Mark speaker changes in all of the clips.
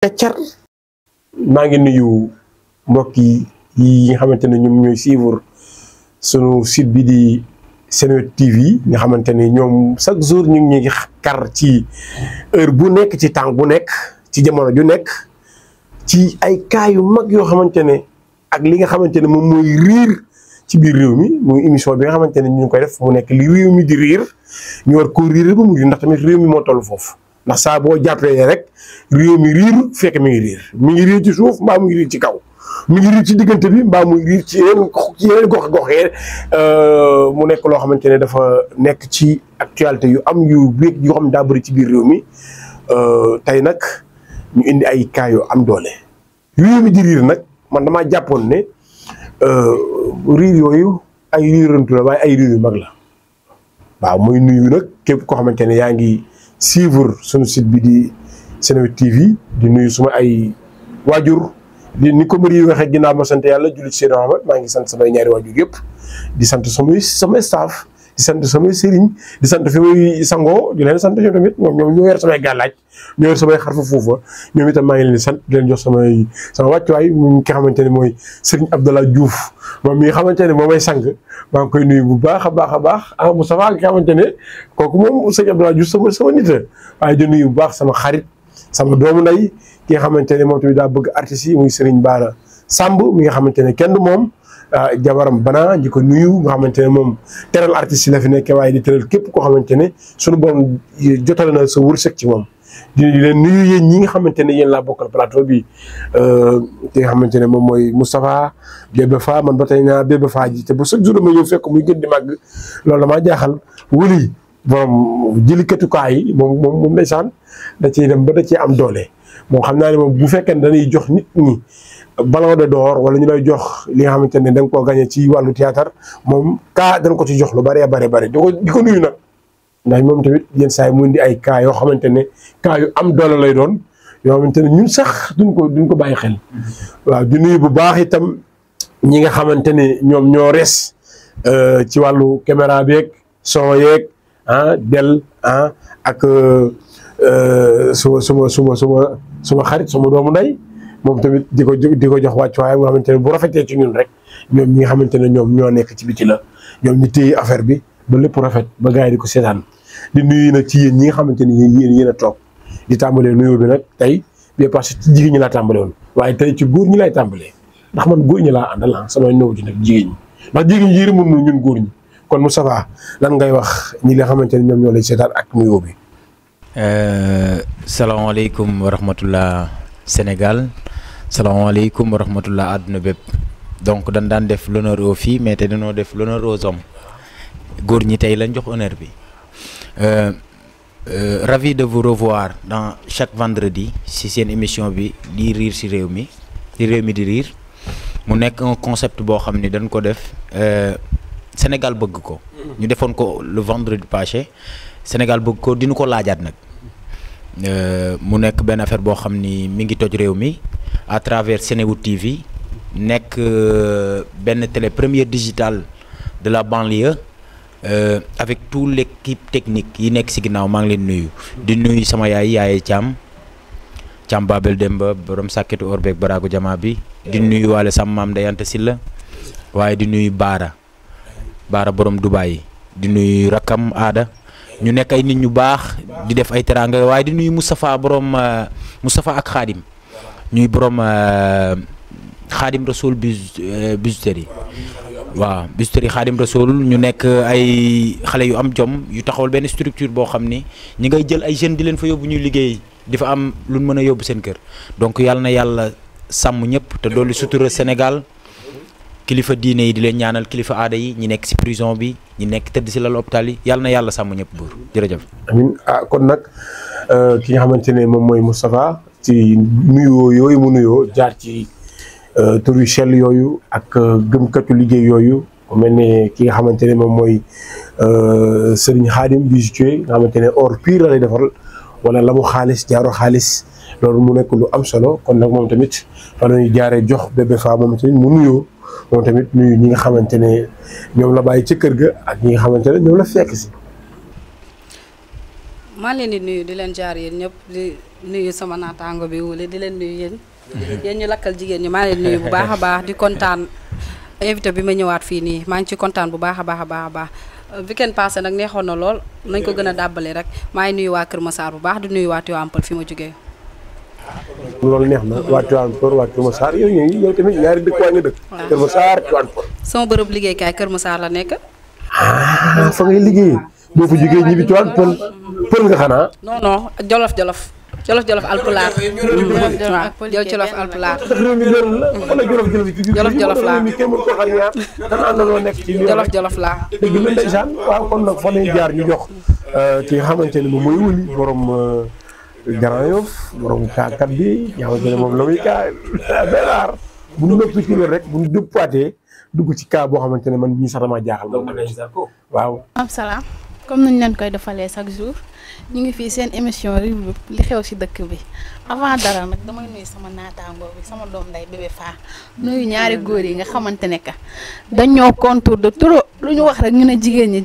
Speaker 1: Kaccar maa ngi nuyu mbokk yi nga xamante ne ñoom ñooy suivre sunu site bi di Senweb TV nga xamante ne ñoom chaque jour ñu ngi ñuy kar ci heure bu nekk ci temps bu nekk ci jamono ju nekk ci ay cas yu mag yoo xamante ne ak li nga xamante ne moom mooy riir ci biir réew mi muy émission bi nga xamante ne ñu ngi koy def mu nekk li réew mi di riir ñu war koo riir ba mu riir ndax tamit réew mi moo toll foofu. ndax saa boo jàppee rek réew mi riir fekk mi ngi riir ci suuf mbaa mu ngi riir ci kaw mi ngi riir ci diggante bi mbaa muy riir ci yeneen gox mu nekk loo xamante ne dafa nekk ci actualité yu am yu wéeg yoo xam ne daa bëri ci biir réew mi tey nag ñu indi ay cas yu am doole. réew mi di riir nag man damaa jàppoon ne riir yooyu ay riirantu la waaye ay riir yu mag la waaw muy nuyu nag képp koo xamante ne yaa ngi suivre sunu site bi di Senweb TV di nuyu suma ay waajur di ni ko mëri waxee ginnaaw ma sant yàlla julli ci Seydina Muhammad maa ngi sant samay ñaari waajur yëpp di sant samay staff di sant samay sëriñ di sant fi muy sangoo di leen sant ñoom tamit ñoom ñoo yor samay gàllaaj ñoo yor samay xarfa foofa ñoom itam maa ngi leen di sant di leen jox sama wàccuwaay mu ki xamante ne mooy Serigne Abdallah Diouf moom mi nga xamante ne moom may sang maa ngi koy nuyu bu baax a baax ah Moustapha nga xamante ne kooku moom Serigne Abdallah Diouf sama nit la waaye di nuyu bu baax sama xarit sama doomu nday ki nga xamante ne moom tamit daa bëgg artistes yi muy Serigne Bara Samb mi nga xamante ne kenn du moom jabaram bana di ko nuyu nga xamante ne moom teral artistes yi la fi nekkee waaye di teral képp koo xamante ne sunu borom jotal na sa wërsëg ci moom di leen nuyu yéen ñi nga xamante ne yéen laa bokkal plateau bi ki nga xamante ne moom mooy Moustapha Bébé Fa man ba tey naa Bébé Fa ji te bu chaque jour dama ñëw fekk muy gën di màgg loolu damaa jaaxal wëli borom jëlikatukaay yi moom ndeysaan da ciy dem ba da ciy am doole moom xam naa ne moom bu fekkee ne dañuy jox nit ñi ballon d'or wala ñu lay jox li nga xamante ne da nga koo gagné ci wàllu théâtre moom cas dañ ko ci jox lu bari di ko nuyu nag ndax moom tamit yenn saa yi mu indi ay cas yoo xamante ne cas yu am doole lay doon yoo xamante ne ñun sax duñ ko bàyyi xel. waaw di nuyu bu baax itam ñi nga xamante ne ñoom ñoo res ci wàllu caméra beeg son yeeg del ak suma xarit suma doomu nday moom tamit di ko jox wàccuwaay nga xamante ne bu rafetee ci ñun rek ñoom ñi nga xamante ne ñoom ñoo nekk ci biti la ñoom ñu téye affaire bi ba lépp rafet ba gars yi di ko seetaan di nuyu nag ci yéen ñi nga xamante ne yéen a toog di tàmbalee nuyoo bi nag tey bii parce que ci jigéen ñi laa tàmbale woon waaye tey ci góor ñi laay tàmbalee ndax man góor ñi laa àndal sama nëw ci nag jigéen ñi ndax jigéen ñi yërëmul ñun góor ñi kon Moustapha lan ngay wax ñi nga xamante ne ñoom ñoo lay seetaan ak nuyoo bi.
Speaker 2: salaamaaleykum wa rahmatullah Sénégal salaamaaleykum wa rahmatullah àdduna bépp donc dañ daan def l'honneur aux filles mais te dañoo def l'honneur aux hommes góor ñi tey lañ jox honneur bi ravi de vous revoir dans chaque vendredi ci seen émission bi di riir ci réew mi di riir mu nekk un concept boo xam ni dañ ko def Sénégal bëgg ko ñu defoon ko le vendredi passé Sénégal bëgg ko dinu ko laajaat nag mu nekk benn affaire boo xam ni mi ngi toj réew mi à travers Senweb TV nekk benn télé première digitale de la banlieue avec toute l'équipe technique yi nekk ci ginnaaw maa ngi leen nuyu di nuyu sama yaay Thiam Babel Demba borom sàkketu orbeek baraagu jamaa bi di nuyu waale sama maam Ndeyante Silla waaye di nuyu Baara borom Dubaay di nuyu rakkam Aada ñu nekk ay nit ñu baax di def ay teraanga waaye di nuyu Moustapha ak Khadim ñuy borom Khadim Rasoul bijouterie waaw bijouterie Khadim Rasoul ñu nekk ay xale yu am jom yu taxawal benn structure boo xam ni ñi ngay jël ay jeunes di leen fa yóbbu ñuy liggéey di fa am lu mën a yóbbu seen kër donc yàlla na yàlla sàmm ñëpp te dolli sutura Sénégal kilifa diine yi di leen ñaanal kilifa aada yi ñi nekk ci prison bi ñi nekk tëdd ci lal hôpital yi yàlla na yàlla sàmm ñëpp buur jërëjëf.
Speaker 1: amiin kon nag ki nga xamante ne moom mooy Moustapha ci nuyoo yooyu mu nuyoo jaar ci tur yu sell yooyu ak gëmkatu liggéey yooyu mu mel ne ki nga xamante ne moom mooy Serigne Khadim bijoutier nga xamante ne or pire la lay defal wala la mu xaalis jaaro xaalis loolu mu nekk lu am solo kon nag moom tamit fa la ñuy jaaree jox Bébé Fa moom tamit mu nuyoo. moom tamit nuyu ñi nga xamante ne ñoom la bàyyi ci kër ga ak ñi nga xamante ne ñoom la fekk si.
Speaker 3: maa leen di nuyu di leen jaar yéen ñëpp di nuyu sama naataango bi wule di leen nuyu yéen ñu lakkal jigéen ñi maa leen nuyu bu baax a baax di kontaan invité bi ma ñëwaat fii nii maa ngi ci kontaan bu baax a baax weekend passé nag neexoon na lool nañ ko gën a dàbbale rek maa ngi nuyu waa Kër Massar bu baax di nuyu waa Tivaouane Peulh fi ma jógee.
Speaker 1: loolu neex na waa Tivaouane Peulh waa Kër Massar yow tamit ñaari dëkk waa nga dëkk. waaw Kër Massar Tivaouane Peulh.
Speaker 3: sama bërëb liggéeykaay Kër Massar la nekk.
Speaker 1: fa ngay liggéey boo fa jógee ñibbi Tivaouane Peulh Peulh nga xanaa.
Speaker 3: non Jolof alpulaar. Jolof alpulaar. Jolof laa. Jolof laa.
Speaker 1: dëgg la ndeysaan waaw kon nag fa lay jaar ñu jox ki nga xamante ne moom mooy wëli borom Grand Yoff borom kaakat bi nga xamante ne moom la muy kaa béraar bu ñu noppi ci rek bu ñu dëppaatee dugg ci kaa boo xamante ne man ñii sax damaa jaaxal moom waaw.
Speaker 4: am salaam comme nuñ leen koy defalee chaque jour ñu ngi fii seen émission revue li xew ci dëkk bi avant dara nag damay nuyu sama naataangoo bi sama doom nday bébé faa nuyu ñaari góor yi nga xamante ne que dañoo contour de trop lu ñu wax rek ñu ne jigéen ñi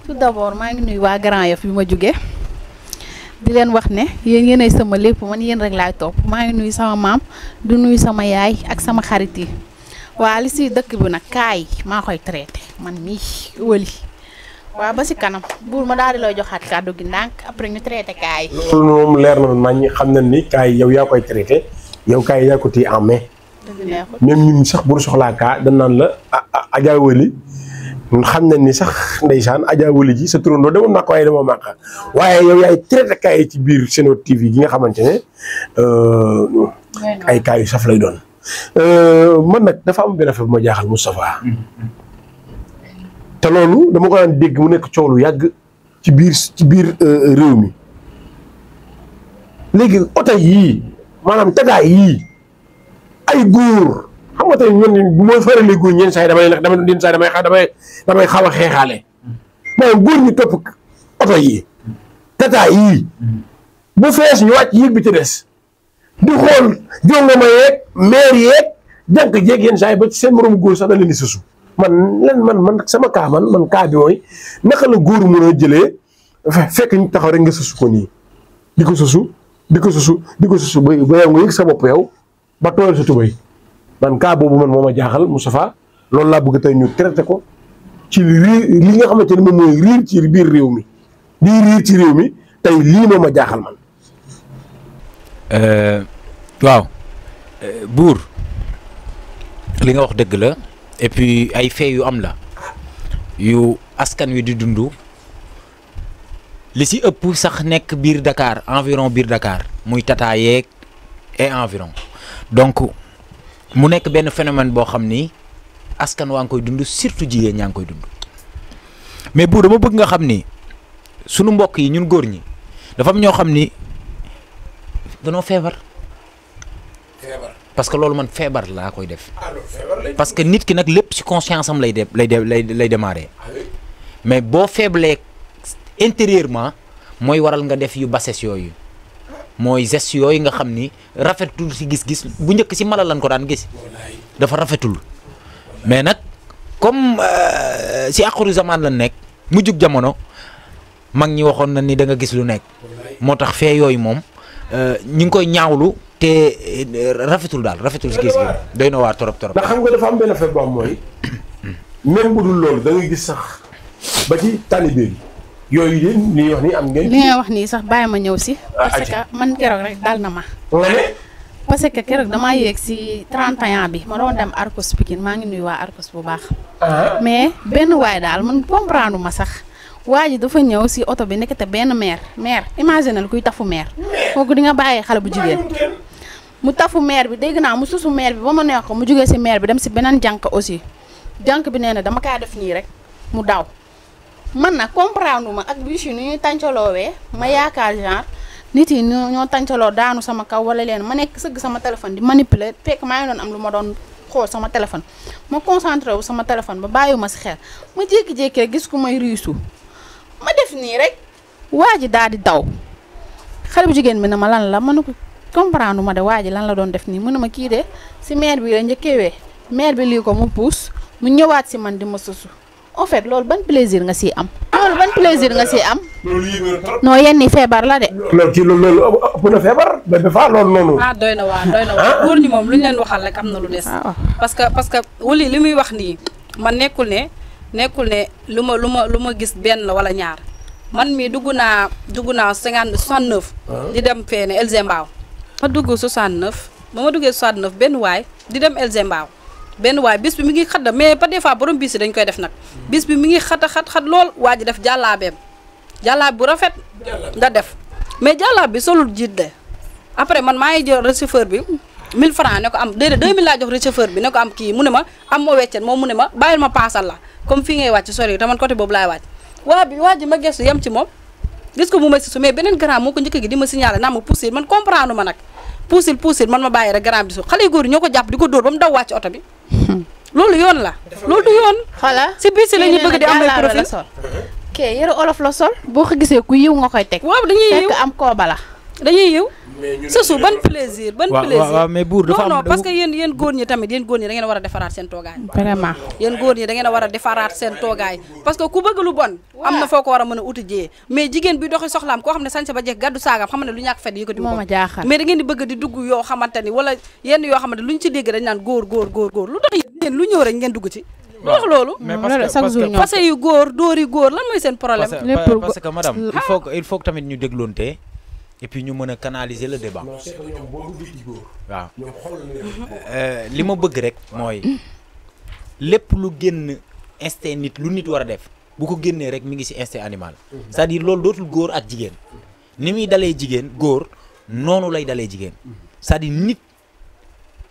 Speaker 4: tout d'abord maa ngi nuyu waa Grand Yoff bi ma jógee di leen wax ne yéen yéenay sama lépp man yéen rek laay topp maa ngi nuyu sama maam du nuyu sama yaay ak sama xarit yi waa li si dëkk bi nag kaay maa koy traité man mii wëli waaw ba si kanam buur ma daal di lay joxaat kàddu gi ndànk après ñu traité kaay.
Speaker 1: loolu moom leer na nañ xam nañ ni kaay yow yaa koy traité yow kaay yaa ko téye en main. même ñun sax bu ñu soxlaa kaa dañ naan la Adja Wëli xam nañ ni sax ndeysaan Adja Wëli ji sa turandoo demoon naa ko waaye dama màq waaye yow yaay traité kaay ci biir Seneweb TV gi nga xamante ne ay kaay yu saf lay doon. man nag dafa am benn affaire bu ma jaaxal Moustapha te loolu dama ko daan dégg mu nekk coow lu yàgg ci biir réew mi léegi oto yii maanaam tataay yii ay góor xam nga tey ñun bu ma faralee góor ñenn saa yi damay xaw a xeexaale maanaam góor ñu topp oto yi tataay yii bu fees ñu wàcc yéeg bi ci des di xool jongoma yeeg maire yeeg jànk jeeg yenn saa yi ba ci seen moromu góor sax da leen di susu man sama kaa man kaa bi mooy naka la góor mën a jëlee fekk ñu taxaw rek nga susu ko nii di ko susu ba yow nga yëg sa bopp yow ba tooyal sa tubay man kaa boobu man moo ma jaaxal Moustapha loolu laa bëgg tey ñu traité ko ci li nga xamante ne moom mooy riir ci biir réew mi lii riir ci réew mi tey lii moo ma jaaxal man.
Speaker 2: waaw buur li nga wax dëgg la et puis ay fait yu am la yu askan wi di dund li ci ëpp sax nekk biir Dakar environ biir Dakar muy Tata yeeg et environ donc mu nekk benn phénomène boo xam ni askan waa ngi koy dund surtout jigéen ñaa ngi koy dund mais buur dama bëgg nga xam ni sunu mbokk yi ñun góor ñi dafa am ñoo xam ni danoo feebar. parce que loolu man feebar laa koy def. parce que nit ki nag lépp ci conscience am lay démarrer mais boo feeblee intérieurement mooy waral nga def yu bassesse yooyu mooy geste yooyu nga xam ni rafetul ci gis-gis bu njëkk ci mala lañ ko daan gis dafa rafetul mais nag comme ci àquru zaman la nekk mu jug jamono mag ñi waxoon na ni da nga gis lu nekk moo tax fee yooyu moom ñu ngi koy ñaawlu te rafetul daal rafetul ci gis gi doy na waar torop.
Speaker 1: ndax xam nga dafa am benn affaire boo xam mooy même bu dul loolu da ngay gis sax ba ci talibé bi yooyu yéen li wax nii am ngeen.
Speaker 4: li ngay wax nii sax bàyyi ma ñëw si. parce que man keroog rek dal na ma. parce que keroog damaa yéeg si 31 bi ma doon dem Arcos Pikine maa ngi nuyu waa Arcos bu baax. mais benn waay daal man comprendre ma sax. waa ji dafa ñëw si oto bi nekkate benn maire imagine kuy tafu maire kooku di nga bàyyi xale bu jigéen mu tafu maire bi dégg naa mu susu maire bi ba mu neex ko mu jógee si maire bi dem si beneen jànk aussi jànk bi nee na dama kaa def nii rek mu daw man nag comprendre ma ak bus yi ni ñuy tàncaloowee ma yaakaar genre nit yi ñoo tàncaloo daanu sama kaw wala leen ma nekk sëgg sama téléphone di manipuler fekk maa ngi doon am lu ma doon xool sama téléphone ma concentré wu sama téléphone ba bàyyiwuma si xel ma jékki-jékki rek gis ku may riisu ma def nii rek waa ji daal di daw xale bu jigéen bi na ma lan la ma ne ko comprendre ma de waa ji lan la doon def nii mu ne ma kii de si maire bi la njëkkewee maire bi lii ko mu puus mu ñëwaat si man di ma susu en fait loolu ban plaisir nga siy am. loolu ban plaisir nga siy am.
Speaker 1: loolu yéeme na trop.
Speaker 4: non yenn yi feebar la de.
Speaker 1: loolu kii loolu ëpp na feebar Bébé Fall loolu noonu.
Speaker 3: ah doy na waa góor ñi moom lu ñu leen waxal rek am na lu des. parce que wuli li muy wax nii man nekkul ne lu ma gis benn la wala ñaar man mii dugg naa 69. di dem feene Elze Mbaaw ma dugg 69 ba ma duggee 69 benn waay di dem Elze Mbaaw benn waay bis bi mi ngi xat mais pas des fois borom bis yi dañ koy def nag bis bi mi ngi xat lool waa ji def jàllaabeem jàllaab bu rafet nga def mais jàllaab bi solul jiit de après man maa ngi jël receveur bi 1000 francs ne ko am déedéet 2000 laa jox receveur bi ne ko am kii mu ne ma am ma weccet moom mu ne ma bàyyil ma paasal la comme fii ngay wàcc sori te man côté boobu laay wàcc waa ji ma gestu yem ci moom gis ko mu may si su mais beneen grand moo ko njëkk gi di ma signalé naa ma poussil man comprendre ma nag poussil man ma bàyyi rek grand bi di su xale yu góor yi ñoo ko jàpp di ko dóor ba mu daw wàcc oto bi loolu yoon la loolu du yoon
Speaker 4: xala
Speaker 3: si biir si la ñu bëgg di am ay profil
Speaker 4: kee yëre olof la sol boo ko gisee ku yiw nga koy teg
Speaker 3: waaw dañuy yiw
Speaker 4: fekk am kooba la
Speaker 3: dañuy yiw sësu ban plaisir
Speaker 2: waaw mais buur dafa am
Speaker 3: non parce que yéen góor ñi tamit yéen góor ñi da ngeen a war a defaraat seen toogaay
Speaker 4: vraiment
Speaker 3: yéen góor ñi da ngeen a war a defaraat seen toogaay parce que ku bëgg lu bon am na foo ko war a mën a uti jiyee mais jigéen bi doxi soxlaam koo xam ne sañse ba jekk gàddu saagam xam ne lu ñàkk fet yi ko di
Speaker 4: moo ma jaaxal
Speaker 3: mais da ngeen di bëgg di dugg yoo xamante ni wala yenn yoo xamante lu ñu ci dégg dañ naan góor lu tax yéen lu ñëw rek ngeen dugg ci lu wax loolu parce que yu góor dóor yu góor lan mooy seen problème
Speaker 2: parce que madame il faut que tamit ñu dégloonte et puis ñu mën a canaliser le débat waaw li ma bëgg rek mooy lépp lu génn instinct nit lu nit war a def bu ko génnee rek mi ngi ci instinct animal c'est-à-dire loolu dootul góor ak jigéen ni muy dalee jigéen góor noonu lay dalee jigéen c'est-à-dire nit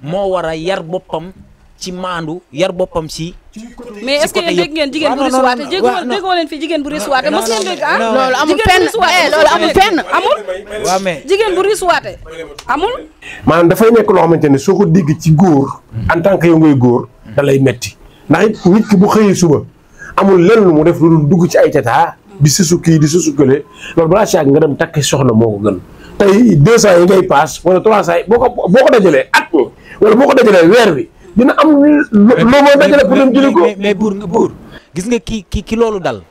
Speaker 2: moo war a yar boppam ci maandu yar boppam ci
Speaker 3: mais est-ce que yéen dégg ngeen jigéen bu risuwaate déggoo leen fi jigéen bu risuwaate mos ngeen dégg
Speaker 4: loolu amul fenn
Speaker 3: amul
Speaker 2: waaw mais
Speaker 3: jigéen bu risuwaate amul
Speaker 1: maanaam dafay nekk loo xamante ne soo ko dégg ci góor en tant que yow ngay góor da lay metti ndax it nit ki bu xëyee suba amul lenn lu mu def lu dul dugg ci ay tata di susu kii di susu kële loolu balaa caag nga dem takki soxna moo ko gën tey 200 yi ngay paas wala 300 yi boo ko dajalee at mi wala boo ko dajalee weer wi dina am loo moo dajale pour dem jëli ko
Speaker 2: mais buur gis nga ki loolu dal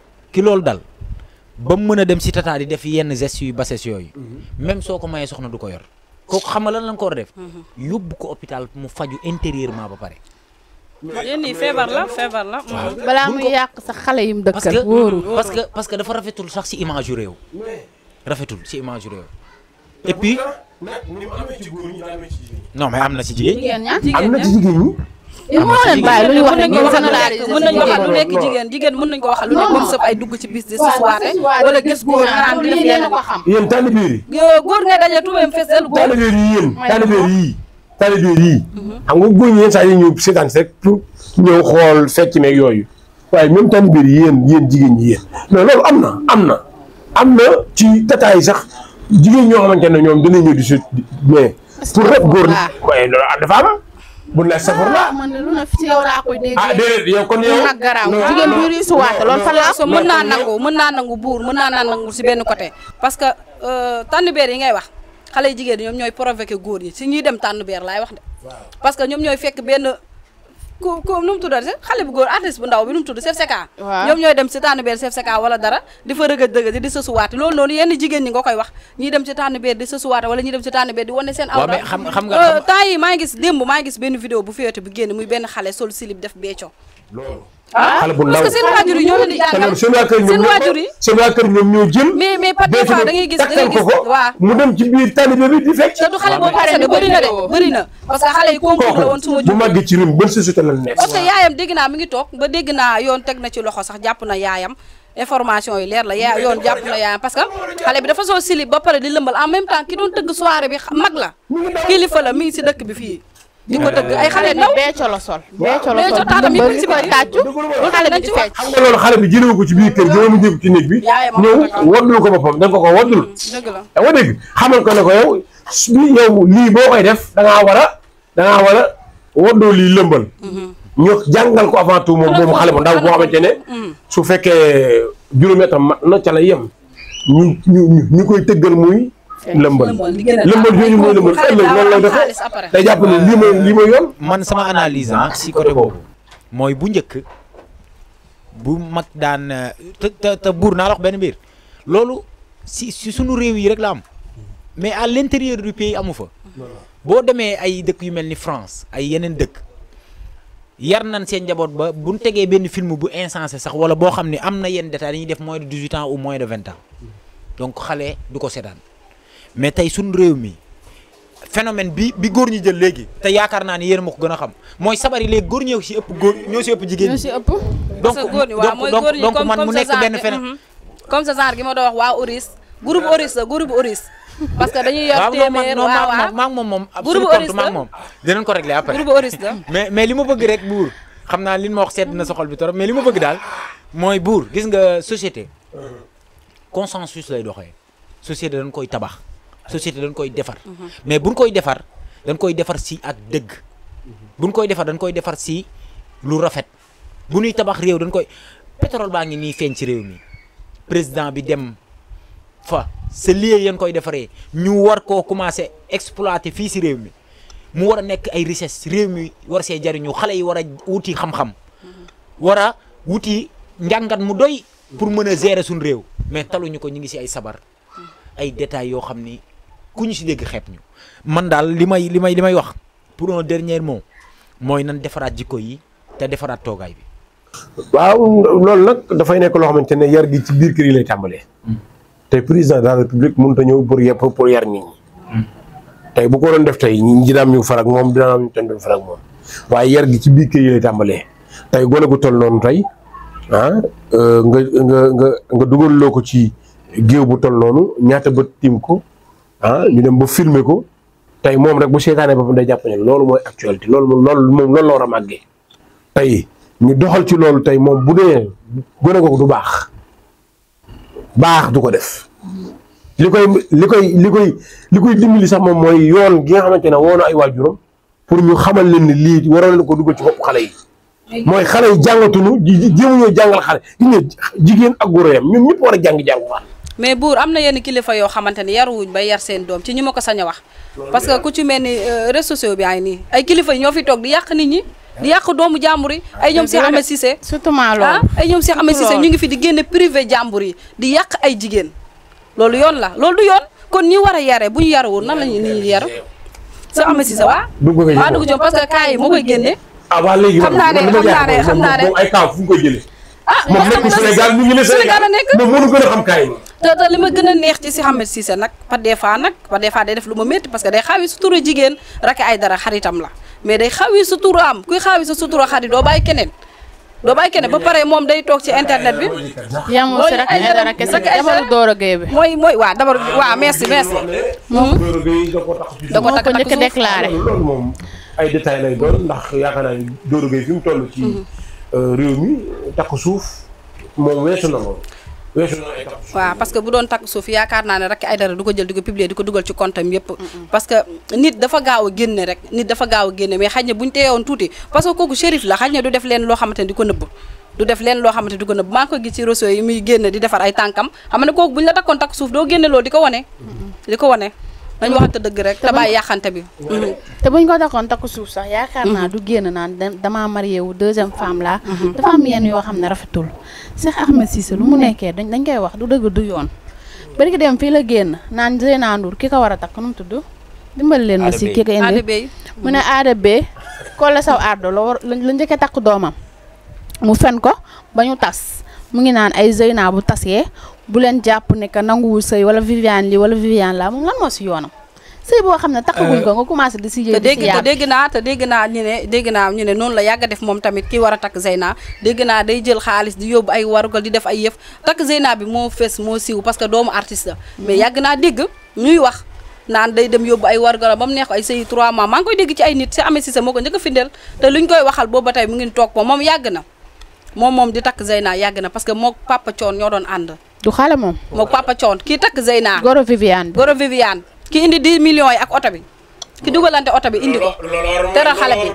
Speaker 2: ba mu mën a dem si tata di def yenn gestes yu bases yooyu même soo ko mayee soxna du ko yor kooku xam nga lan la nga ko war a def yóbbu ko hôpital mu faju intérieurement ba pare
Speaker 3: yéen ñii feebar la
Speaker 4: balaa muy yàq sax xale yim dëkkal wóorul
Speaker 2: parce que dafa rafetul sax si image yu réew rafetul si image yu réew et puis non mais am na ci jigéen ñi
Speaker 1: am na ci jigéen ñi
Speaker 4: il moo leen bàyyi lu ñu wax rek
Speaker 3: mën nañ ko waxal lu nekk jigéen mën nañ ko waxal lu nekk moom sëf ay dugg ci bis di suwaate wala gis góor naan di def yenn ko xam
Speaker 1: yéen taalibeer yi
Speaker 3: góor ngay daje tubayam fees del góor
Speaker 1: taalibeer yi yéen taalibeer yi xam nga góor ñi yenn saa yi ñëw seetaan rek pour ñëw xool fecc meeg yooyu waaye même taalibeer yi yéen jigéen ñi yéen non loolu am na ci tata yi sax jigéen ñoo xamante ne ñoom dinañ ñëw di si mais pour rek góor waaye loolu dafa am bu la safar la
Speaker 4: man lu na fi yow laa koy dégg
Speaker 1: déedéet yow kon yow
Speaker 4: nag garaaw jigéen bu risuwaate loolu fa la
Speaker 3: mën naa nangu buur mën naa nangu si benn côté parce que tànn beer yi ngay wax xale jigéen ñoom ñooy provoqué góor ñi si ñuy dem tànn beer laay wax de parce que ñoom ñooy fekk benn ku nu mu tuddati xale bu góor artiste bu ndaw bi nu mu tudd chef seka ñoom ñooy dem si tànn beer chef seka wala dara di fa rëgëj di sësuwaate loolu noonu yenn jigéen ñi nga koy wax ñiy dem si tànn beer di sësuwaate wala ñuy dem si tànn beer di wane seen awra
Speaker 2: xam nga
Speaker 3: temps yi maa ngi gis benn vidéo bu féete bu génn muy benn xale sol silib def beeco
Speaker 1: xale bu ndaw
Speaker 3: parce que seen waajur yi ñoo leen di jàngal
Speaker 1: seen waa kër ñoom ñoo jël
Speaker 3: mais pas des fois da ngay gis waaw
Speaker 1: mu dem ci biir taalibe bi di fecc
Speaker 3: te du xale boobu kese de bëri na parce que xale yi concours la woon suma
Speaker 1: bu màggee ci rim ban société la nekk
Speaker 3: parce que yaayam dégg naa mi ngi toog ba dégg naa yoon teg na ci loxo sax jàpp na yaayam information yi leer la yoon jàpp na yaayam parce que xale bi dafa soo silib ba pare di lëmbal en même temps ki doon tëgg soirée bi mag la kilifa la mi ngi si dëkk bi fii di ko tëgg ay xale ndaw
Speaker 4: beeco la sol
Speaker 3: taatam yi
Speaker 4: si koy tàccu lu xale bi di fecc
Speaker 1: xam nga loolu xale bi jëlewu ko ci biir kër gi mu jël ci néeg bi ñëw waddul ko boppam da nga ko waddul
Speaker 3: dëgg la
Speaker 1: da nga dégg xamal ko ne ko yow lii boo koy def dangaa war a waddoo lii lëmbal ñu jàngal ko avant tout moom xale bu ndaw boo xamante ne su fekkee juróomi atam mat na ca la yem ñu koy tëggal muy lëmbal jooju mooy lëmbal ëllëg loolu lay defee day jàpp ne lii mooy yoon
Speaker 2: man sama analyse si côté boobu mooy bu njëkk bu mag daan te buur naa la wax benn mbir loolu si sunu réew yi rek la am mais à l'intérieur du pays amu fa boo demee ay dëkk yu mel ni France ay yeneen dëkk yar nañ seen njaboot ba bu ñu tegee benn film bu insensé sax wala boo xam ne am na yenn détails dañuy def moins de 18 ans ou moins de 20 ans donc xale du ko seetaan mais tey sunu réew mi phénomène bi góor ñi jël léegi te yaakaar naa ni yéen ma ko gën a xam mooy sabar yi léegi góor ñoo si ëpp jigéen ñi. donc man mu nekk benn phénomène.
Speaker 3: comme ça genre gi ma doon wax waa Oris groupe Oris parce que dañuy yor téeméer waaw
Speaker 2: maa ngi moom
Speaker 3: groupe Oris la
Speaker 2: moom dinañ ko régler après
Speaker 3: groupe Oris la
Speaker 2: mais li ma bëgg rek buur xam naa li ma wax sedd na sa xol bi torop mais li ma bëgg daal mooy buur gis nga société consensus lay doxee société dañ koy tabax société dañ koy defar mais buñ koy defar dañ koy defar si ak dëgg buñ koy defar dañ koy defar si lu rafet bu ñuy tabax réew dañ koy pétrole baa ngi nii feeñ ci réew mi président bi dem fa sa lieu yéen koy defaree ñu war koo commencé exploiter fii si réew mi mu war a nekk ay richesse réew mi war see jariñu xale yi war a wuti xam-xam war a wuti njàngat mu doy pour mën a gérer suñu réew mais taluñu ko ñu ngi si ay sabar ay détails yoo xam ni ku ñu si dégg xeeb ñu man daal li may wax pour un dernier mot mooy nan defaraat jikko yi te defaraat toogaay bi.
Speaker 1: waaw loolu nag dafay nekk loo xamante ne yar gi ci biir kër yi lay tàmbalee. tey président de la république mënut a ñëw pour yar nit ñi. tey bu ko doon def tey ñi dina am ñu farak moom dina am ñu tontu farak moom waaye yar gi ci biir kër yi lay tàmbalee tey gone gu toll noonu tey nga dugal loo ko ci géew bu toll noonu ñaata bët tiim ko ñu dem ba filmer ko tey moom rek bu seetaanee boppam day jàpp ne loolu mooy actualité loolu la war a màggee tey ñu doxal ci loolu tey moom bu dee gone googu du baax du ko def li koy dimbali sax moom mooy yoon gi nga xamante ne woo na ay waajuram pour ñu xamal leen ni lii waroon leen ko dugal ci bopp xale yi mooy xale yi jàngatuñu jéemuñoo jàngal xale jigéen ak góor yam ñun ñëpp war a jàng baax.
Speaker 3: mais buur am na yenn kilifa yoo xamante ni yaruwuñ bay yar seen doom ci ñi ma ko sañ a wax parce que ku ci mel ni réseaux sociaux bi ay nii ay kilifa yi ñoo fi toog di yàq nit ñi di yàq doomu jàmbur yi ay ñoom Cheikh Ahmed Cissé
Speaker 4: surtout loolu
Speaker 3: ay ñoom Cheikh Ahmed Cissé ñu ngi fi di génne privé jàmbur yi di yàq ay jigéen loolu yoon la loolu du yoon kon ñi war a yare bu ñu yarawul nan lañu nit ñi yaru Cheikh Ahmed Cissé waa dugg jom parce que cas yi moo koy génne
Speaker 1: waaw léegi
Speaker 3: xam naa ne
Speaker 1: moom ay cas fu mu koy jëlee
Speaker 3: moom
Speaker 1: nekk Sénégal ñu ngi ne Sénégal moom mënu gën a xam kaay
Speaker 3: te li ma gën a neex ci Cheikh Ahmed Cissé nag par des fois day def lu ma métti parce que day xaawi sutura jigéen rek ay dara xaritam la mais day xaawi suturaam kuy xaawi sa sutura xarit doo bàyyi keneen ba pare moom day toog ci internet bi
Speaker 4: yamul si rek ay dara kese jabaru Doro Gueye bi
Speaker 3: mooy waaw dabar waaw merci
Speaker 4: da ko njëkk a déclaré
Speaker 1: loolu moom ay détails lay doon ndax yaakaar naa ni Doro Gueye fi mu toll ci réew mi takk suuf moom weesu na loolu
Speaker 3: waaw parce que bu doon takk suuf yaakaar naa ne rek ay dara du ko jël di ko publier di ko dugal ci compte am yëpp parce que nit dafa gaaw a génne mais xaj na bu ñu teewoon tuuti parce que kooku shérif la xaj na du def leen loo xamante ne di ko nëbb maa ngi ko gis ci réseau yi muy génne di defar ay tànkam xam ne kooku bu ñu la takkoon takk suuf doo génne loolu di ko wane dañ waxante dëgg rek te bàyyi yàqante bi
Speaker 4: te buñ ko takkoon takk suuf sax yaakaar naa du génn naan damaa marié wu deuxième femme la dafa am yenn yoo xam ne rafetul Cheikh Ahmed Cissé lu mu nekkee dañ koy wax du dëgg du yoon bari ki dem fii la génn naan Zeyna Ndour ki ko war a takk nu mu tudd dimbali leen ma si ki ko indi mu ne aada bee Kole Saw Ardo la njëkkee takk doomam mu fen ko ba ñu tas mu ngi naan ay Zeyna bu tasee bu leen jàpp ne que nanguwul sëy wala Viviane lii wala Viviane laa moom lan moo si yoonam sëy boo xam ne takkaguñ ko nga commencé di si yëg di si yàgg
Speaker 3: te dégg naa ñu ne noonu la yàgg a def moom tamit ki war a takk Zeyna dégg naa day jël xaalis di yóbbu ay warugal di def ay yëf takk Zeyna bi moo fes moo siiw parce que doomu artiste la mais yàgg naa dégg ñuy wax naan day dem yóbbu ay warugal ba mu neex ko ay sëy 3 mois maa ngi koy dégg ci ay nit Cheikh Ahmed Cissé moo ko njëkk a findeel te luñ koy waxal boobu ba tey mu ngi toog moom yàgg na moom di takk Zeyna yàgg na parce que moo Papa Thione ñoo doon ànd
Speaker 4: du xale moom
Speaker 3: moo Papa Thione kii takk Zeyna
Speaker 4: Goro Viviane
Speaker 3: ki indi 10 millions yi ak oto bi ki dugalante oto bi indi ko teral xale bi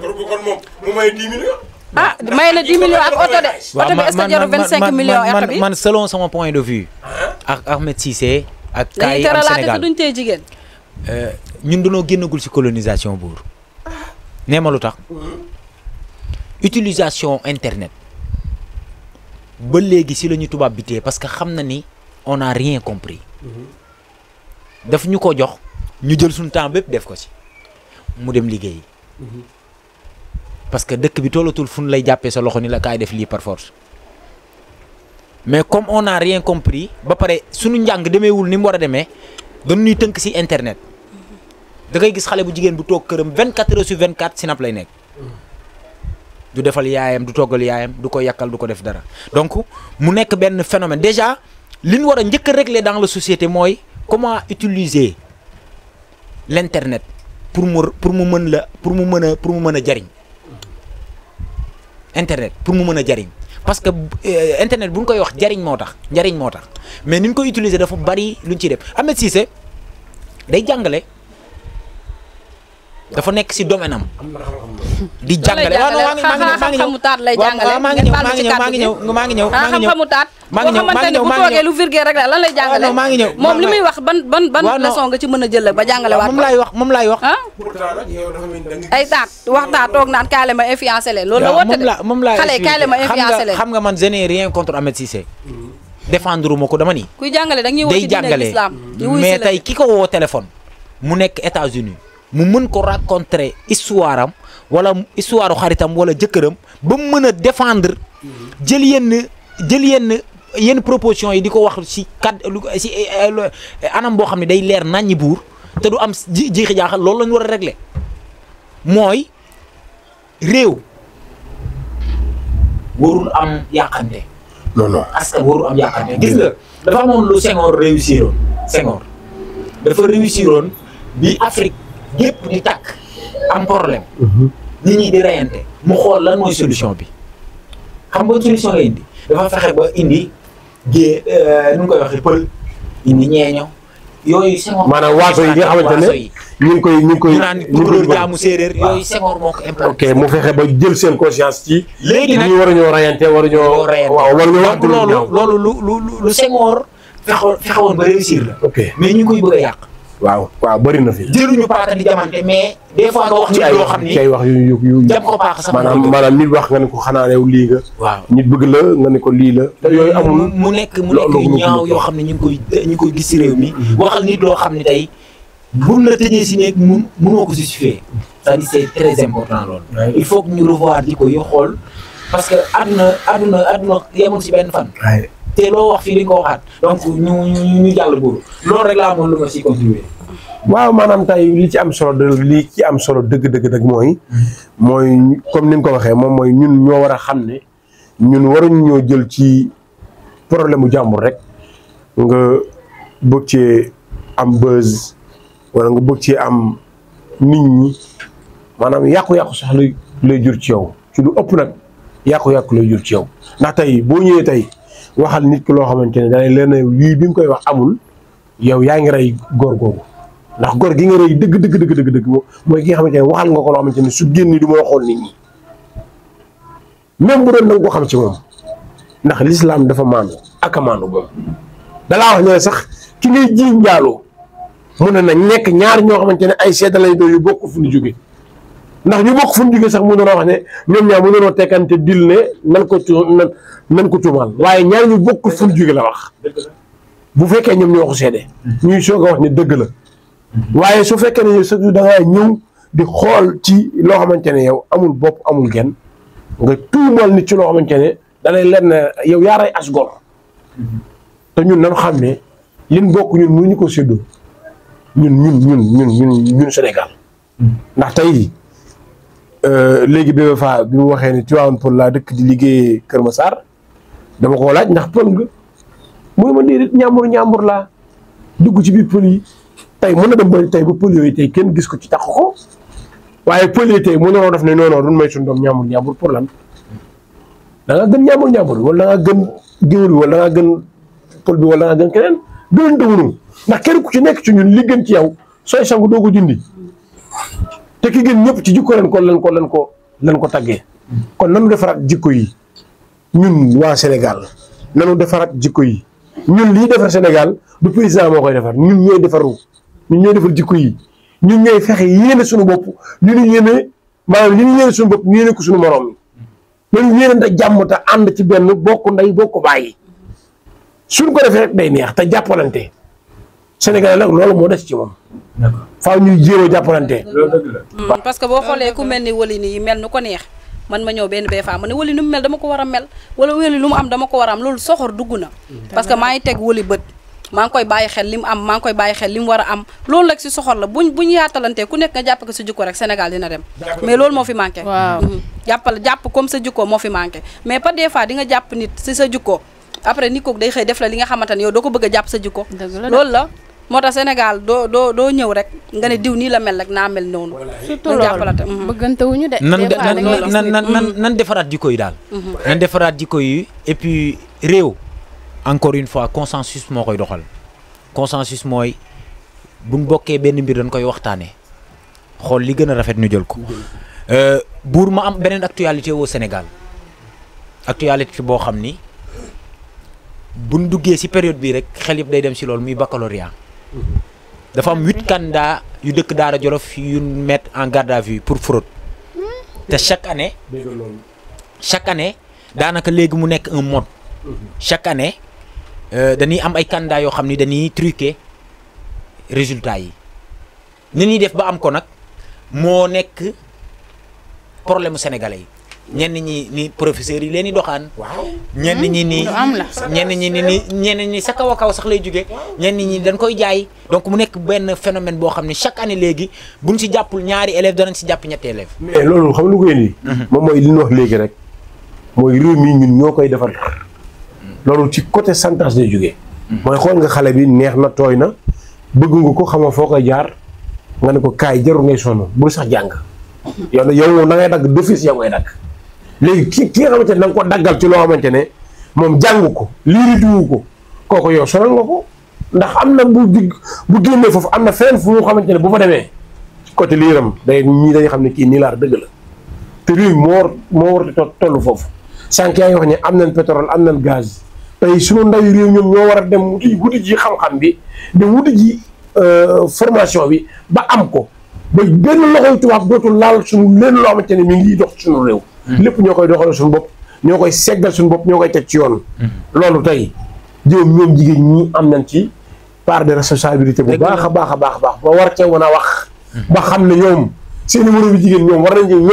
Speaker 3: may na 10 millions ak oto de oto bi est-ce que jarul 25 millions oto bi
Speaker 2: man selon sama point de vue ak Ahmed Cissé ak kaay yi am Sénégal
Speaker 3: duñ tee jigéen
Speaker 2: ñun dañoo génnagul ci colonisation buur nee ma lu tax utilisation internet ba léegi si la ñu tubaab bi téye parce que xam na ni on a rien compris daf ñu ko jox ñu jël suñu temps bépp def ko ci mu dem liggéeyi parce que dëkk bi tollatul fu ñu lay jàppee sa loxo ni la kaay def lii par force mais comme on a rien compris ba pare suñu njàng demeewul ni mu war a demee dañuy tënk si internet da ngay gis xale bu jigéen bu toog këram 24 heures sur 24 Snap lay nekk du defal yaayam du toggal yaayam du ko yàkkal du ko def dara donc mu nekk benn phénomène déjà li ñu war a njëkk a régler dans la société mooy comment utiliser l'internet pour mu mën a jariñ internet pour mu mën a jariñ parce que internet bu ñu koy wax njariñ moo tax mais ni ñu koy utiliser dafa bari lu ñu ciy def Ahmed Cissé day jàngale dafa nekk ci domaine am di jàngale waaw
Speaker 3: xam-xamu taat lay jàngale
Speaker 2: maa ngi ñëw
Speaker 3: xam-xamu taat boo xamante ne bu toogee lu virgule rek la lan lay jàngale
Speaker 2: maa ngi ñëw
Speaker 3: moom li muy wax ban leçon nga ci mën a jël ba jàngale waat
Speaker 2: moom laay wax
Speaker 3: ay taat wax taat toog naan kaay la ma influencé leen loolu la woote de
Speaker 2: moom laay
Speaker 3: xale kaay la ma influencé leen
Speaker 2: xam nga man je n'ai rien contre Ahmed Cissé défendre ma ko dama ni
Speaker 3: kuy jàngale da ñuy woo ci diine l'islam
Speaker 2: mais tey ki ko woo téléphone mu nekk États-Unis mu mën ko raconter histoire am wala histoire xaritam wala jëkkëram ba mu mën a défendre jël yenn propositions yi di ko wax ci anam boo xam ne day leer naññi buur te du am jiixi jaaxal loolu la ñu war a régler mooy réew warul am yàqante.
Speaker 1: non
Speaker 2: askan warul am yàqante gis nga dafa amoon lu Senghor réussiroon dafa réussiroon bi Afrique yépp di tàkk am problème nit ñi di reyante mu xool lan mooy solution bi xam nga solution la indi dafa fexe ba indi nu mu koy waxee pël indi ñeeño yooyu Senghor
Speaker 1: maanaam waaso yi nga xamante ne ñu ngi koy
Speaker 2: naan tukulóor jaamu séeréer yooyu Senghor moo ko implanté.
Speaker 1: ok mu fexe ba jël seen conscience ci
Speaker 2: léegi nag
Speaker 1: ñu war a ñoo rayante war a ñoo
Speaker 2: donc loolu lu Senghor fexewoon ba réussir la
Speaker 1: ok
Speaker 2: mais ñu ngi koy bëgg a yàq
Speaker 1: waaw bëri na fi
Speaker 2: jëluñu paaka di jamante mais des fois nga wax nit loo xam ni
Speaker 1: ay wax yu
Speaker 2: jam ko paaka sax
Speaker 1: maanaam nit wax nga ne ko xanaa yow lii nga
Speaker 2: waaw
Speaker 1: nit bëgg la nga ne ko lii la te yooyu amul
Speaker 2: mu nekk ñaaw yoo xam ne ñu ngi koy gis ci réew mi waxal nit loo xam ne tey buñ la tëjee si nekk mënoo ko justifier c'est-à-dire c'est très important loolu il faut que ñu revoir di ko yoo xool parce que àdduna yemul si benn fan te loo wax fii li nga ko waxaat donc ñu jàll boobu loolu rek laa amoon lu ma si contribuer.
Speaker 1: waaw maanaam tey li ci am solo dëgg mooy comme ni nga ko waxee moom mooy ñun ñoo war a xam ne ñun waruñu ñoo jël ci problème mu jàmbur rek nga bëgg cee am buzz wala nga bëgg cee am nit ñi maanaam yàqu-yàqu sax lay jur ci yow ci lu ëpp nag yàqu-yàqu lay jur ci yow ndax tey boo ñëwee tey waxal nit ki loo xamante ne dañ leen lii bi nga koy wax amul yow yaa ngi rey góor googu ndax góor gi nga rey dëgg mooy ki nga xamante ne waxal nga ko loo xamante ne su génn du ma xool nit ñi même bu doon da nga ko xam ci moom ndax l'islam dafa maandu ak a maandu moom dalaa wax ne sax ki ngay ji njaaloo mu ne na nekk ñaar ñoo xamante ne ay seeta lay doon yu bokk fu ñu jóge ndax ñu bokk fu ñu jóge sax mu doon wax ne ñoom ñaar mu doon tekkante dil ne nan ko tuumaal waaye ñaar ñu bokk fu ñu jóge la wax bu fekkee ñoom ñoo ko seede ñuy soog a wax ne dëgg la waaye su fekkee ne yow surtout da ngaa ñëw di xool ci loo xamante ne yow amul bopp amul genn nga tuumal nit ci loo xamante ne da lay leen ne yow yaa rey as gor te ñun nan xam ne liñ bokk ñun mënuñu ko séddoo ñun Sénégal ndax tey léegi Bébé Fa bi mu waxee ne Tivaouane Peulh laa dëkk di liggéeyee Kër Massar dama ko laaj ndax pël nga mu ne ma déedéet ñaambur laa dugg ci biir pël yi tey mën na dem ba tey ba pël yooyu tey kenn gis ko ci tax ko waaye pël yi tey mënuloo def ne non duñ may suñu doom ñaambur pour lan da ngaa gën ñaambur wala da ngaa gën géwél bi wala da ngaa gën pël bi wala da ngaa gën keneen gën dëgunu ndax kenn ku ci nekk ci ñun li gën ci yow sooy sangu doo ko dindi te ki gën ñëpp ci jikko leen ko taggee kon nanu defaraat jikko yi ñun waa Sénégal nanu defaraat jikko yi ñun lii defar Sénégal du président moo koy defar ñun ñooy defaru ñun ñooy defar jikko yi ñun ñooy fexe yéene suñu bopp li ñu yéene maanaam li ñu yéene suñu bopp ñu yéene ko suñu morom nañu yéenante jàmm te ànd ci benn bokk ndey bokk bàyyi suñ ko defee rek day neex te jàppalante Sénégal nag loolu moo des ci moom. faaw ñuy jéem a jàppalante.
Speaker 5: loolu dëgg la.
Speaker 3: parce que boo xoolee ku mel ni Wally nii mel nu ko neex man ma ñëw benn bee faa ma ne Wally nu mu mel dama ko war a mel wala Wally lu mu am dama ko war a am loolu soxor dugg na. parce que maa ngi teg Wally bët maa ngi koy bàyyi xel li mu am maa ngi koy bàyyi xel li mu war a am loolu rek si soxor la buñ yaatalantee ku nekk nga jàpp ko sa jikko rek Sénégal dina dem. mais loolu moo fi manqué.
Speaker 4: waaw
Speaker 3: jàpp comme sa jikko moo fi manqué mais pas des fois di nga jàpp nit si sa jikko après nit ko day xëy def la li nga xamante ne yow doo ko bëgg a jàpp sa jikko. loolu la moo tax Sénégal doo ñëw rek nga ne diw nii la mel rek naa mel noonu.
Speaker 4: surtout loolu bëggante wuñu de.
Speaker 2: nan defaraat jikko yi daal. nan defaraat jikko yi et puis réew encore une fois consensus moo koy doxal consensus mooy buñ bokkee benn mbir dañ koy waxtaanee xool li gën a rafet ñu jël ko. buur ma am beneen actualité au Sénégal actualité boo xam ni buñ duggee ci période bii rek xel yëpp day dem ci loolu muy baccalauréat. dafa am 8 candidats yu dëkk Daara Jolof yu mettre en garde à vue pour fraude te chaque année daanaka léegi mu nekk un mode chaque année dañuy am ay candidats yoo xam ni dañuy truquer résultats yi ni ñuy def ba am ko nag moo nekk problème mu sénégalais yi ñenn ñi ni professeurs yi leen di doxaan. ñenn ñi ni ñenn ñi sa kaw a kaw sax lay jógee ñenn ñi dañ koy jaay donc mu nekk benn phénomène boo xam ne chaque année léegi buñ si jàppul ñaari élèves danañ si jàpp ñetti élèves.
Speaker 1: mais loolu xam lu ko indi. moom mooy li ñu wax léegi rek mooy réew mi ñun ñoo koy defar loolu ci côté santage lay jógee. mooy xool nga xale bi neex na tooy na bëgg nga ko xamoo foo koy jaar nga ne ko kaay jarul ngay sonn bul sax jàng yow na ngay dagg d'office yow ngay dagg. léegi ki nga xamante ne da nga ko daggal ci loo xamante ne moom jàng ko liirituwu ko kooku yow sonal nga ko ndax am na bu génnee foofu am na feneen fu mu xamante ne bu fa demee côté liiram ñii dañuy xam ne kii nii laar dëgg la te réew moo war a toll foofu sànq yaa ngi wax ne am nañ pétrole am nañ gaz tey sunu ndawi réew ñoom ñoo war a dem wuti ji xam-xam bi di wuti ji formation bi ba am ko ba benn loxoy tubaab dootul laal suñu leen loo xamante ne mi ngi dox suñu réew lépp ñoo koy doxal suñu bopp ñoo koy seggal suñu bopp ñoo koy teg ci yoon. loolu tey ñoom jigéen ñi am nañ ci part de responsabilité bu baax a baax a baax ba war cee wan a wax. ba xam ne ñoom seen i moromu jigéen ñoom war nañu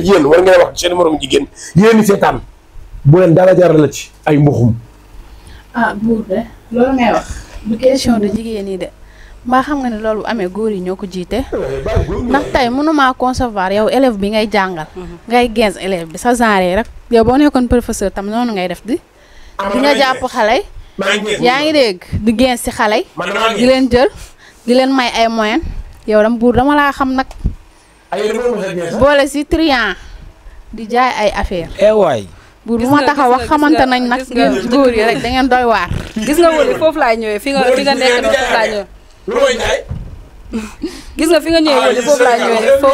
Speaker 1: yéen war ngeen wax seen i moromu jigéen yéen i seetaan bu leen dara jaral la ci ay mbuxum.
Speaker 4: buur de loolu ngay wax du question de jigéen ñi de. mbaa xam nga ne loolu bu amee góor yi ñoo ko jiite ndax tey mënumaa concevoir yow élève bi ngay jàngal ngay gens élève bi sa genre rek yow boo nekkoon professeur tam noonu ngay def di nga jàpp xale yaa ngi dégg di gens ci xale di leen jël di leen may ay moyen yow dam buur dama laa xam nag boole ci triant di jaay ay affaire
Speaker 2: waay
Speaker 3: buur
Speaker 4: bu ma taxaw wax xamante nañ nag góor yi rek da ngeen doy waar
Speaker 3: gis nga Wally foofu laay ñëwee fi nga nekk noonu foofu laay ñëwee gis nga fi nga ñëwee Wally foofu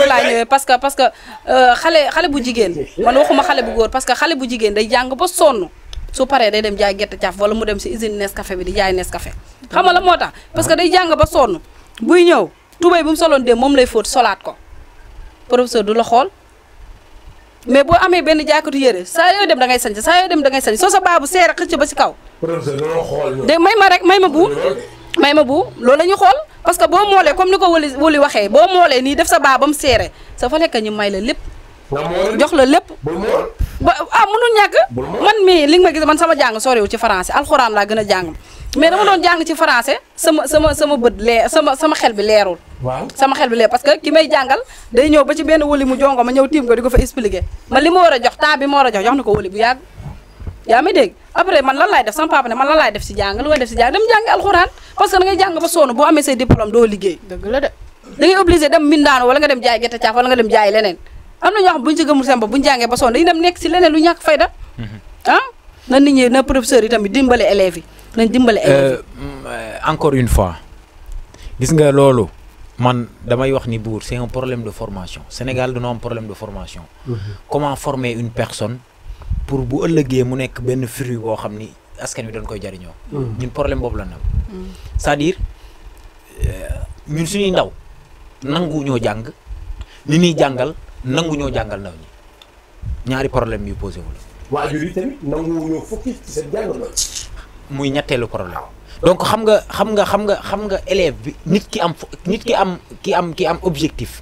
Speaker 3: laa ñëwee parce que xale bu jigéen man waxuma xale bu góor parce que xale bu jigéen day jàng ba sonn su paree day dem jaay gerte caaf wala mu dem si usine Nescafé bi di jaay Nescafé xam nga la moo tax parce que day jàng ba sonn buy ñëw tubéy bu mu soloon dem moom lay fóot solaat ko professeur du la xool mais boo amee benn jaaykatu yére saa yoo dem da ngay sañ saa yoo dem da ngay sañ soo sa baabu seere xëcc ba si kaw de may ma bu loolu la ñu xool parce que boo moolee comme ni ko Wally waxee boo moolee nii def sa baa ba mu seere sa fa lekk ñu may la lépp jox la lépp ba mënul ñàkk man mii li nga ma gis man sama jàng soriwul ci français alxuraan laa gën a jàng mais dama doon jàng ci français sama bët leer sama xel bi leerul sama xel bi leer parce que ki may jàngal day ñëw ba ci benn Wally mu jongo ma ñëw tiim ko di ko fa expliquer man li ma war a jox temps bi ma war a jox na ko Wally bu yàgg yaa may dégg après man lan laay def sama papa ne man lan laay def si jàng lu may def si jàng dem jàngi alxuraan parce que da ngay jàng ba sonn boo amee say diplôme doo liggéey
Speaker 4: dëgg la de
Speaker 3: da ngay obligé dem mindaanu wala nga dem jaay gerte caaf wala nga dem jaay leneen am na ñoo xam bu ñu si gëmul seen bopp bu ñu jàngee ba sonn dañuy dem nekk si leneen lu ñàkk fayda na nit ñi na professeurs yi tamit dimbale élèves yi nañ dimbale élèves yi
Speaker 2: encore une fois gis nga loolu man damay wax ni buur c'est un problème de formation Sénégal dañoo am problème de formation comment former une personne pour bu ëllëgee mu nekk benn fruit boo xam ni askan wi dañ koy jariñoo ñun problème boobu la nam c'est-à-dire ñun suñuy ndaw nangu ñoo jàng li ñuy jàngal nangu ñoo jàngal ndaw ñi ñaari problème yu posé wu la.
Speaker 1: waajur yi tamit nangu ñoo focus ci seen jàng ba.
Speaker 2: muy ñetteelu problème. donc xam nga élève bi nit ki am objectif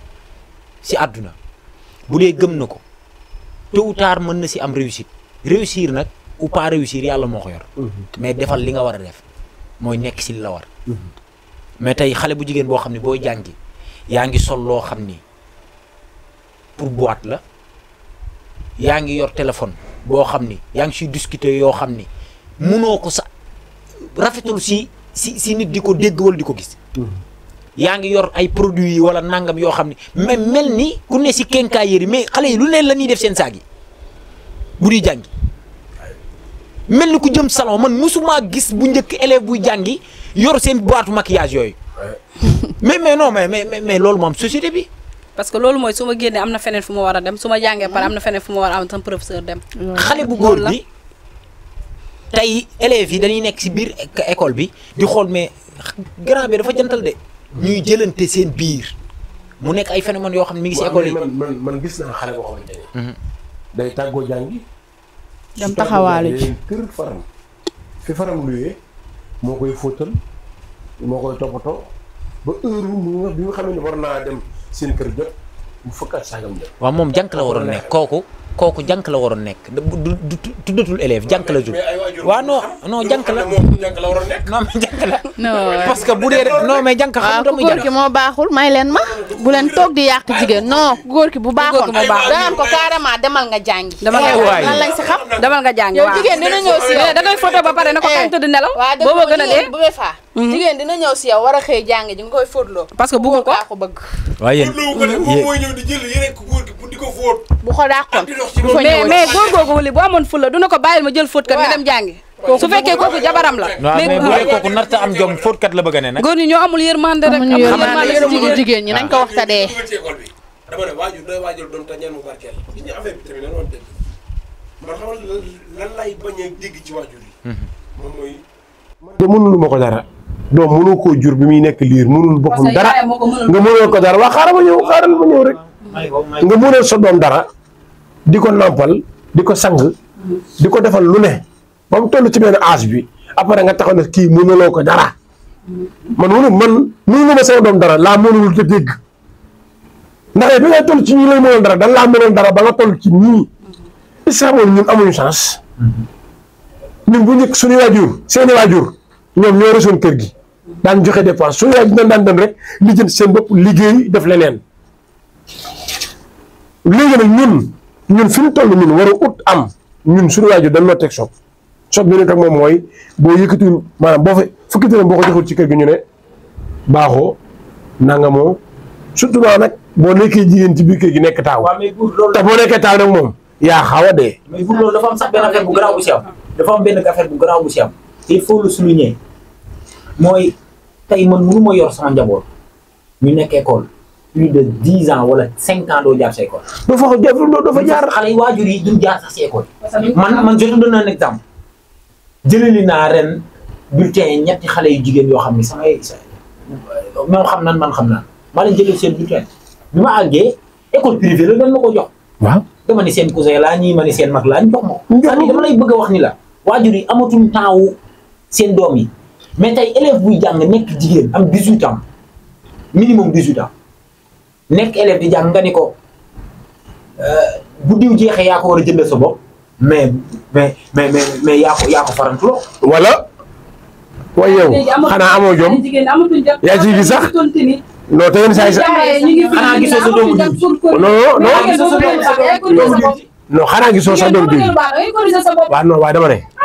Speaker 2: si àdduna bu dee gëm na ko tôt ou tard mën na si am réussir nag ou pas réussir yàlla moo ko yor. mais defal li nga war a def mooy nekk si li la war. mais tey xale bu jigéen boo xam ne booy jàngi yaa ngi sol loo xam ni pour boîte la yaa ngi yor téléphone boo xam ni yaa ngi siy discuter yoo xam ni munoo ko sa rafetul si nit di ko dégg wala di ko gis. yaa ngi yor ay produits yi wala nangam yoo xam ni mais mel ni ku ne si quincaillerie mais xale yi lu ne la ñuy def seen saag yi bu di jàngi mel ni ku jëm salon man musuma gis bu njëkk élève buy jàngi yor seen boîte maquillage yooyu mais non mais loolu moom société bi.
Speaker 3: parce que loolu mooy su ma génnee am na feneen fu ma war a dem su ma jàngee pare am na feneen fu ma war a am tam professeur dem.
Speaker 2: xale bu góor bi tey élèves yi dañuy nekk si biir école bi di xool mais grand bi dafa jantal de. ñuy jëlante seen biir mu nekk ay phénomènes yoo xam ne mi ngi si école yi.
Speaker 1: man gis naa xale boo xamante ne. day tàggoo jàngi.
Speaker 4: dem taxawaalu ci
Speaker 1: kër faram fi faram luyee moo koy fóotal moo koy toppatoo ba heure bi nga xam ne war naa dem seen kër jot mu fëkkaat saagam dem.
Speaker 2: waaw moom jànk la waroon nekk kooku jànk la waroon nekk du tuddatul élève jànk la jur. waaw non jànk la
Speaker 1: moom jànk la waroon nekk.
Speaker 2: non mais jànk la.
Speaker 4: non
Speaker 2: parce que bu dee non mais jànk xam nga muy
Speaker 4: góor ki moo baaxul may leen ma bu leen toog di yàq jigéen non góor ki bu baaxoon danaan ko carrément demal nga jàngi.
Speaker 3: demal nga
Speaker 2: waay
Speaker 4: lan lañ si xam.
Speaker 3: demal nga jàngi
Speaker 4: yow
Speaker 3: waaw
Speaker 4: jigéen dina ñëw si yow
Speaker 3: da ngay photo ba pare na ko kañ tëdd nelaw.
Speaker 4: booba
Speaker 3: gën a dee
Speaker 4: bu bee faa jigéen dina ñëw si yow war a xëy jàngi ji nga koy fóotloo.
Speaker 3: parce que bëggu ko
Speaker 4: ko bëgg.
Speaker 2: waaye yéen
Speaker 1: moom mooy ñëw di jël yére ku góor gi pour di ko fóot.
Speaker 4: bu ko dàqoon
Speaker 3: mais góor googu wuli bu amoon fulla duna ko bàyyil ma jël fóot kat nga dem jàngi. su fekkee kooku jabaram la.
Speaker 2: mais bu dee kooku narta am jom fóotkat la bëgg a ne nag.
Speaker 3: góor ñi ñoo amul yërmande rek.
Speaker 4: amuñu yërmande yërëmuñu jigéen ñi nañ ko wax ta dee.
Speaker 1: dama ne waajur day waajur doom te ñaan mu barkeel gis nga affaire bi tamit nan woon dégg man xamal lan lay bañ a dégg ci waajur yi. moom mooy. te mënulu ma ko dara. doom mënul koo jur bi muy nekk liir mënul boppam dara nga mënul ko dara waa xaaral ma ñëw rek. nga mënul sa doom dara di ko nampal di ko sang di ko defal lu ne ba mu toll ci benn âge bi après nga taxaw ne kii mënuloo ko dara man mënulu ma sama doom dara laa mënul te dégg ndax bi ngay toll ci ñi lay mënoon dara dan laa mënoon dara ba nga toll ci nii is xamoon ñun amuñu chance ñun bu njëkk suñu waajur seeni waajur ñoom ñoo resoon kër gi daan joxe dépense suñu waajur daan dem rek li jënd seen bopp liggéey def leneen léegi nag ñun fi ñu toll ñun war a ut am ñun suñu waajur dañ noo teg soog bi ñu teg moom mooy boo yëkkatiwul maanaam boo fa fukki dërëm boo ko joxul ci kër gi ñu ne baaxoo nangamoo surtout nag boo nekkee jigéen ci biir kër gi nekk taaw. te boo nekkee taaw nag moom yaa xaw a dee.
Speaker 2: mais pour loolu dafa am sax benn affaire bu garaaw bu si am dafa am benn affaire bu garaaw bu si am il faut le souligner mooy tey man mënu ma yor sama njaboot ñu nekk école plus de 10 ans wala 5 ans doo jaar sa école.
Speaker 1: dafa jaar
Speaker 2: xale yi waajur yi duñ jaar sax si école. man je te donne un exemple. jëlali naa ren bulletin ñetti xale yu jigéen yoo xam ne samay ñoom xam nan man xam naa maa leen jëlee seen bulletin bi ma àggee école privée la dañ ma ko jox.
Speaker 1: waaw
Speaker 2: dama ni seen cousin laa ñii ma ni seen mag laa ñu jox ma ko. c'est-à-dire dama lay bëgg a wax ni la waajur yi amatuñ temps wu seen doom yi mais tey élève buy jàng nekk jigéen am 18 ans minimum 18 ans nekk élève di jàng nga ni ko bu diw jeexee yaa ko war a jëndal sa bopp mais yaa ko farantuloo.
Speaker 1: wala. waaye yow xanaa amoo jom yaa ci gis sax non te yenn saa yi sax
Speaker 2: xanaa gisoo sa doomu diw
Speaker 1: non xanaa gisoo sax doomu diw waaw non waaye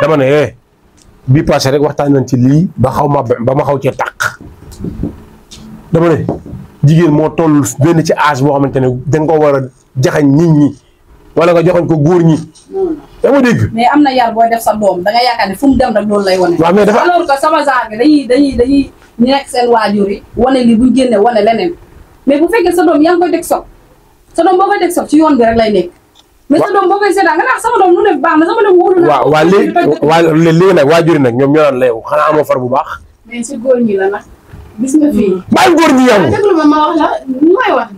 Speaker 1: dama ne bii passé rek waxtaan nañ ci lii ba ma xaw cee tàq dama ne jigéen moo toll benn ci âge boo xamante ne da nga ko war a jaxañ nit ñi wala nga joxañ ko góor ñi. yaa ma dégg.
Speaker 3: mais am na yar booy def sa doom da nga yaakaar ne fu mu dem rek loolu lay wane.
Speaker 1: waaw mais dafa
Speaker 3: alors que sama genre bi dañuy nekk seen waajur yi wane li buñ génne wane leneen mais bu fekkee sa doom yaa ngi koy teg soog sa doom boo koy teg soog ci yoon bi rek lay nekk. mais sa doom boo koy seetaan nga naan sama doom lu ne baax na sama doom wóolu na.
Speaker 1: waaw léegi nag waajur yi nag ñoom ñoo naan la yow xanaa amoo far bu baax.
Speaker 4: mais si góor ñi la nag gis nga fii.
Speaker 1: bàyyi góor ñi yow.
Speaker 4: déglu ma wax la li may wax